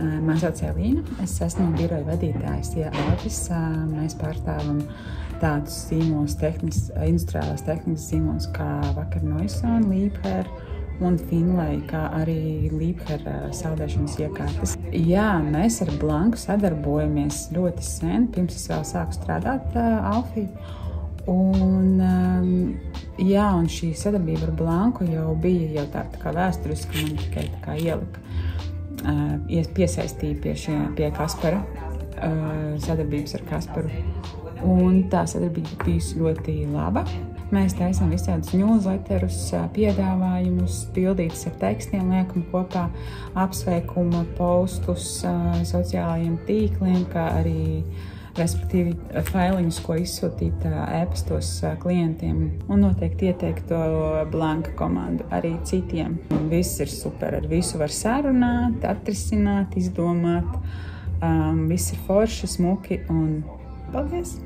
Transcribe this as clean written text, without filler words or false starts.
Mani sauc Elīna. Es esmu biroja vadītājs Alpis. Mēs pārstāvam tādus zīmolus, industriālās tehnikas zīmolus kā Wacker Neuson, Liebherr un Finlay, kā arī Liebherr saldēšanas iekārtas. Jā, mēs ar Blanku sadarbojamies ļoti sen, pirms es vēl sāku strādāt Alfī. Un šī sadarbība ar Blanku jau bija tāda kā vēsturiska, man tikai tā kā ielika, piesaistīja pie Kaspara, sadarbības ar Kasparu. Un tā sadarbība bijusi ļoti laba. Mēs taisām visādus newsletterus, piedāvājumus, bildītas ar tekstiem, liekam kopā apsveikuma postus sociālajiem tīkliem, kā arī respektīvi failiņus, ko izsūtīt e-pastos klientiem, un noteikti ieteikt to Blanka komandu arī citiem. Viss ir super, ar visu var sarunāt, atrisināt, izdomāt. Viss ir forši, smuki un paldies!